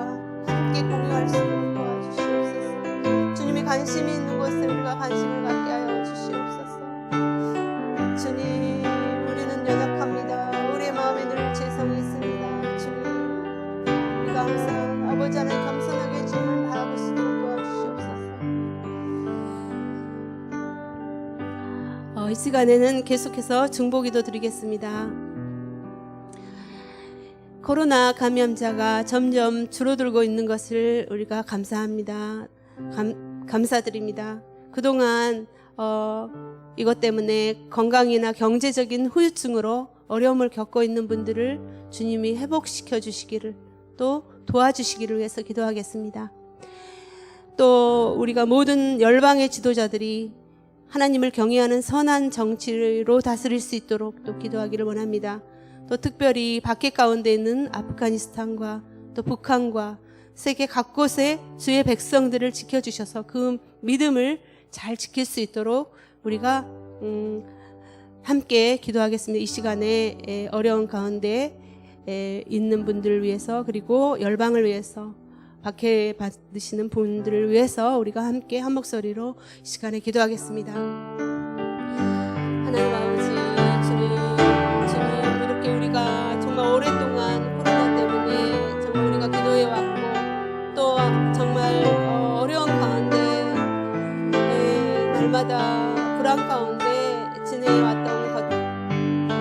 함께 공유할 수 있는 도와주시옵소서. 주님이 관심이 있는 곳에 우리가 관심을 갖게 하여 주시옵소서. 주님, 우리는 연약합니다. 우리의 마음에 늘 죄성이 있습니다. 주님, 우리가 항상 아버지 하나님 겸손하게 주님을 바라볼 수 있도록 도와주시옵소서. 이 시간에는 계속해서 중보기도 드리겠습니다. 코로나 감염자가 점점 줄어들고 있는 것을 우리가 감사합니다. 감사드립니다. 그동안 이것 때문에 건강이나 경제적인 후유증으로 어려움을 겪고 있는 분들을 주님이 회복시켜 주시기를 또 도와주시기를 위해서 기도하겠습니다. 또 우리가 모든 열방의 지도자들이 하나님을 경외하는 선한 정치로 다스릴 수 있도록 또 기도하기를 원합니다. 또 특별히 박해 가운데 있는 아프가니스탄과 또 북한과 세계 각곳에 주의 백성들을 지켜주셔서 그 믿음을 잘 지킬 수 있도록 우리가 함께 기도하겠습니다. 이 시간에 어려운 가운데 있는 분들을 위해서, 그리고 열방을 위해서, 박해 받으시는 분들을 위해서 우리가 함께 한 목소리로 이 시간에 기도하겠습니다. 하나님 아버지, 주님 이렇게 우리가 정말 오랫동안 코로나 때문에 정말 우리가 기도해왔고 또 정말 어려운 가운데 날마다 불안 가운데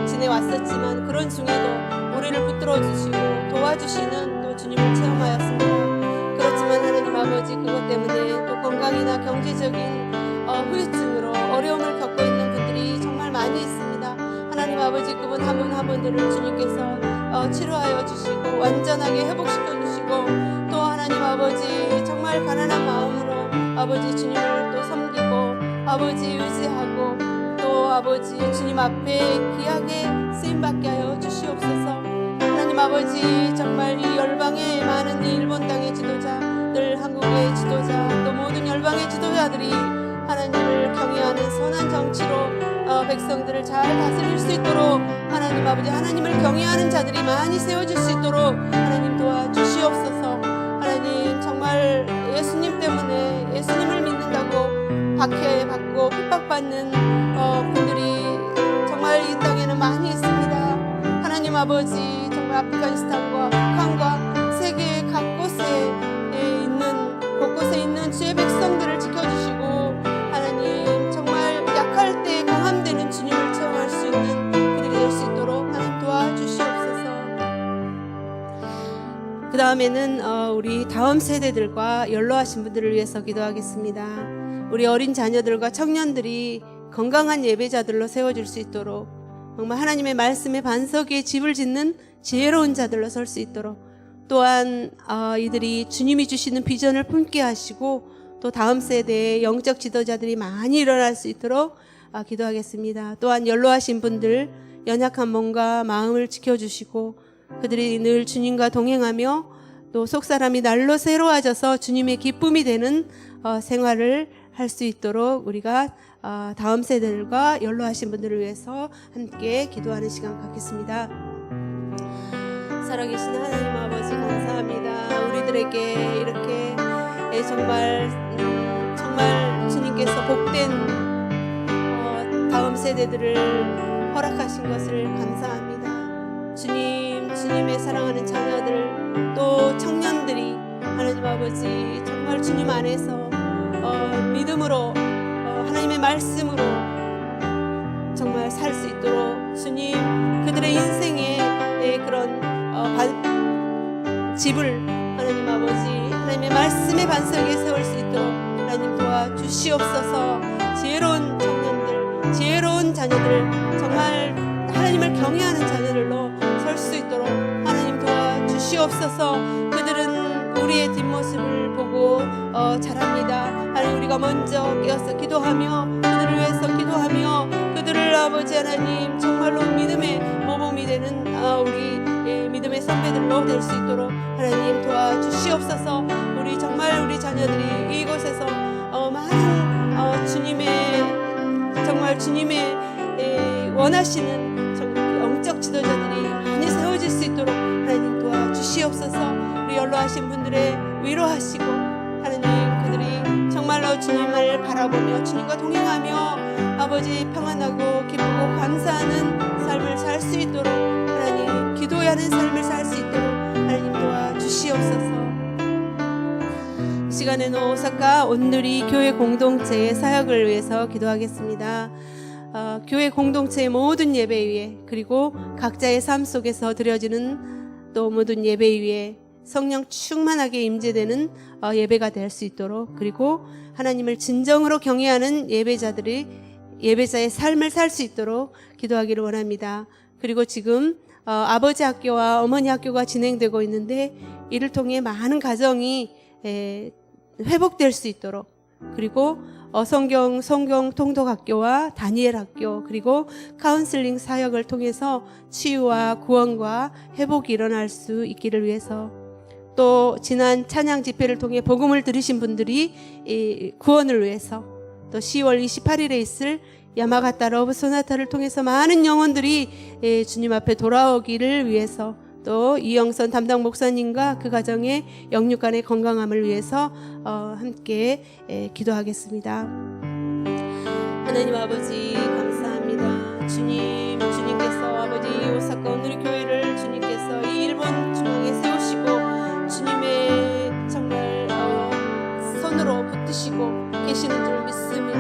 지내왔었지만 그런 중에도 우리를 붙들어 주시고 도와주시는 또 주님을 체험하였습니다. 그렇지만 하나님 아버지, 그것 때문에 또 건강이나 경제적인 후유증으로 어려움을 겪고 있는 분들이 정말 많이 있습니다. 하나님 아버지, 그분 한 분 한 분들을 주님께서 치료하여 주시고 완전하게 회복시켜 주시고, 또 하나님 아버지 정말 가난한 마음으로 아버지 주님을 또 섬기고 아버지 의지하고 또 아버지 주님 앞에 귀하게 쓰임받게 하여 주시옵소서. 하나님 아버지, 정말 이 열방의 많은 이 일본 땅의 지도자들, 한국의 지도자, 또 모든 열방의 지도자들이 하나님을 경외하는 선한 정치로 백성들을 잘 다스릴 수 있도록 하나님 아버지, 하나님을 경외하는 자들이 많이 세워질 수 있도록 하나님 도와주시옵소서. 하나님, 정말 예수님 때문에, 예수님을 믿는다고 박해받고 핍박받는 분들이 정말 이 땅에는 많이 있습니다. 하나님 아버지, 정말 아프가니스탄과 북한과 세계 곳곳에 있는 주의 백성들을 지켜주시고, 하나님 정말 약할 때 강함되는 주님을 체험할 수 있는 그들이 될 수 있도록 하나님 도와주시옵소서. 그 다음에는 우리 다음 세대들과 연로하신 분들을 위해서 기도하겠습니다. 우리 어린 자녀들과 청년들이 건강한 예배자들로 세워질 수 있도록, 정말 하나님의 말씀의 반석 위에 집을 짓는 지혜로운 자들로 설 수 있도록, 또한 이들이 주님이 주시는 비전을 품게 하시고 또 다음 세대의 영적 지도자들이 많이 일어날 수 있도록 기도하겠습니다. 또한 연로하신 분들, 연약한 몸과 마음을 지켜주시고 그들이 늘 주님과 동행하며 또 속사람이 날로 새로워져서 주님의 기쁨이 되는 생활을 할 수 있도록 우리가 다음 세대들과 연로하신 분들을 위해서 함께 기도하는 시간 갖겠습니다. 살아계신 하나님 아버지, 감사합니다. 우리들에게 이렇게 정말 주님께서 복된 다음 세대들을 허락하신 것을 감사합니다. 주님의 사랑하는 자녀들, 또 청년들이 하나님 아버지 정말 주님 안에서 믿음으로 하나님의 말씀으로 정말 살 수 있도록 주님, 그들의 인생에 그런 집을 하나님 아버지 하나님의 말씀의 반석 위에 세울 수 있도록 하나님 도와주시옵소서. 지혜로운 청년들, 지혜로운 자녀들, 정말 하나님을 경외하는 자녀들로 설 수 있도록 하나님 도와주시옵소서. 그들은 우리의 뒷모습을 보고 자랍니다. 하나님, 우리가 먼저 깨어서 기도하며 그들을 위해서 기도하며 그들을 아버지 하나님 정말로 믿음의 모범이 되는 우리 믿음의 선배들로 될 수 있도록 하나님 도와주시옵소서. 우리 정말 우리 자녀들이 이곳에서 많은 주님의 원하시는 정말 영적 지도자들이 많이 세워질 수 있도록 하나님 도와주시옵소서. 우리 연로하신 분들의 위로하시고 하나님, 그들이 정말로 주님을 바라보며 주님과 동행하며 아버지 평안하고 기쁘고 감사하는 삶을 살 수 있도록 하나님, 기도하는 삶을 살 수 있도록 하나님 도와주시옵소서. 시간에는 오사카 온누리 교회 공동체의 사역을 위해서 기도하겠습니다. 교회 공동체의 모든 예배 위에, 그리고 각자의 삶 속에서 드려지는 또 모든 예배 위에 성령 충만하게 임재되는 예배가 될 수 있도록, 그리고 하나님을 진정으로 경외하는 예배자의 삶을 살 수 있도록 기도하기를 원합니다. 그리고 지금 아버지 학교와 어머니 학교가 진행되고 있는데 이를 통해 많은 가정이 회복될 수 있도록, 그리고 성경 통독 학교와 다니엘 학교, 그리고 카운슬링 사역을 통해서 치유와 구원과 회복이 일어날 수 있기를 위해서, 또 지난 찬양 집회를 통해 복음을 들으신 분들이 이 구원을 위해서, 또 10월 28일에 있을 야마가타 러브 소나타를 통해서 많은 영혼들이 주님 앞에 돌아오기를 위해서, 또 이영선 담당 목사님과 그 가정의 영육간의 건강함을 위해서 함께 기도하겠습니다. 하나님 아버지 감사합니다. 주님께서 아버지 오사카 오늘의 교회를 주님께서 이 일본 중앙에 세우시고 주님의 정말 손으로 붙드시고 계시는 줄 믿습니다.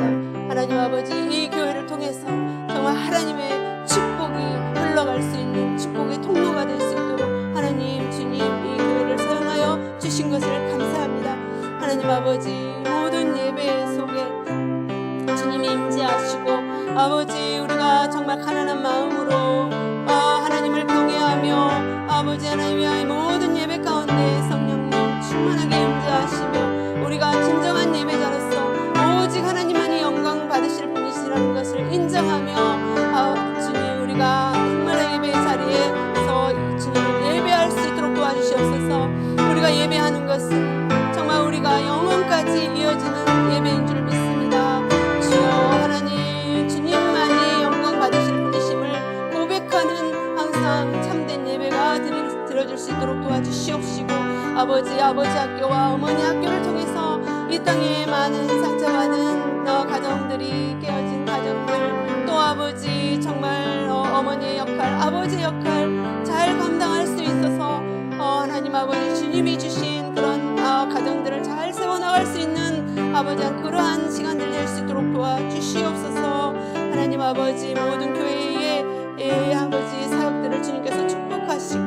하나님 아버지 이 교회를 통해서 정말 하나님의 축복이 흘러갈 수 있는 축복의 통로가 될 수 있도록 하나님 주님 이 교회를 사용하여 주신 것을 감사합니다. 하나님 아버지 모든 예배 속에 주님이 임재하시고 아버지 우리가 정말 가난한 마음으로 하나님을 경외하며 아버지 하나님 위하여 모든 예배 가운데 성령님 충만하게 임재하시며 우리가 진정한 예배자로서 오직 하나님만이 영광 받으실 분이시라는 것을 인정하며 주님 우리가 정말 예배 자리에서 주님을 예배할 수 있도록 도와주시옵소서. 우리가 예배하는 것은 정말 우리가 영원까지 이어지는 예배인 줄 믿습니다. 주여 하나님 주님만이 영광 받으실 분이심을 고백하는 항상 참된 예배가 드려질 수 있도록 도와주시옵시고 아버지 학교와 어머니 학교를 통해서 이 땅에 많은 상처받은 가정들이 깨어진 가정들 또 아버지 정말 어머니의 역할 아버지의 역할 잘 감당할 수 있어서 하나님 아버지 주님이 주신 그런 가정들을 잘 세워나갈 수 있는 아버지 그러한 시간들 될 수 있도록 도와주시옵소서. 하나님 아버지 모든 교회의 아버지 사역들을 주님께서 축복하시고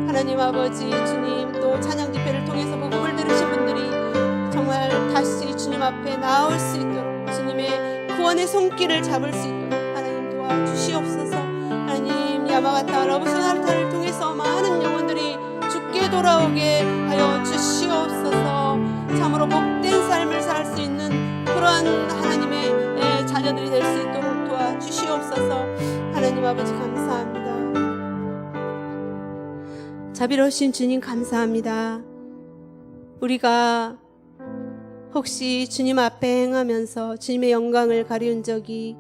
하나님 아버지 주님 또 찬양 집회를 통해서 복음을 들으신 분들이 정말 다시 주님 앞에 나올 수 있도록 주님의 구원의 손길을 잡을 수 있도록 하나님 도와주시옵소서. 하나님 야마가타 러브 소나타를 통해서 많은 영혼들이 죽게 돌아오게 하여 주시옵소서. 참으로 복된 삶을 살 수 있는 그러한 하나님의 자녀들이 될 수 있도록 도와주시옵소서. 하나님 아버지 감사합니다. 자비로우신 주님 감사합니다. 우리가 혹시 주님 앞에 행하면서 주님의 영광을 가리운 적이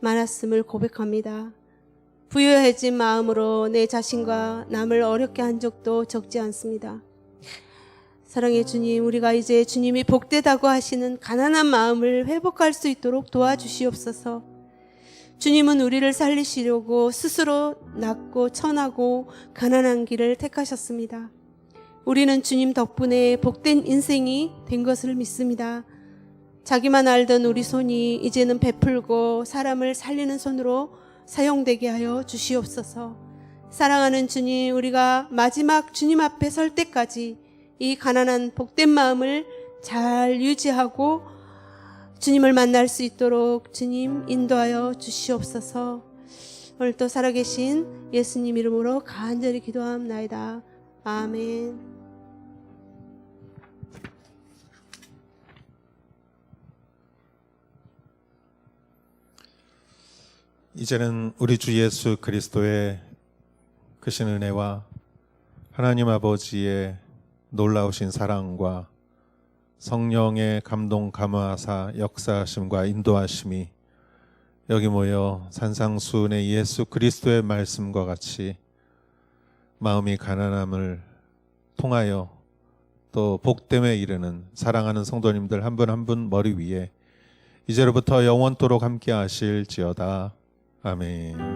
많았음을 고백합니다. 부유해진 마음으로 내 자신과 남을 어렵게 한 적도 적지 않습니다. 사랑의 주님, 우리가 이제 주님이 복되다고 하시는 가난한 마음을 회복할 수 있도록 도와주시옵소서. 주님은 우리를 살리시려고 스스로 낮고 천하고 가난한 길을 택하셨습니다. 우리는 주님 덕분에 복된 인생이 된 것을 믿습니다. 자기만 알던 우리 손이 이제는 베풀고 사람을 살리는 손으로 사용되게 하여 주시옵소서. 사랑하는 주님, 우리가 마지막 주님 앞에 설 때까지 이 가난한 복된 마음을 잘 유지하고 주님을 만날 수 있도록 주님 인도하여 주시옵소서. 오늘도 살아계신 예수님 이름으로 간절히 기도합나이다. 아멘. 이제는 우리 주 예수 그리스도의 크신 은혜와 하나님 아버지의 놀라우신 사랑과 성령의 감동 감화사 역사하심과 인도하심이 여기 모여 산상수훈의 예수 그리스도의 말씀과 같이 마음이 가난함을 통하여 또 복됨에 이르는 사랑하는 성도님들 한 분 한 분 머리 위에 이제로부터 영원토록 함께 하실지어다. 아멘.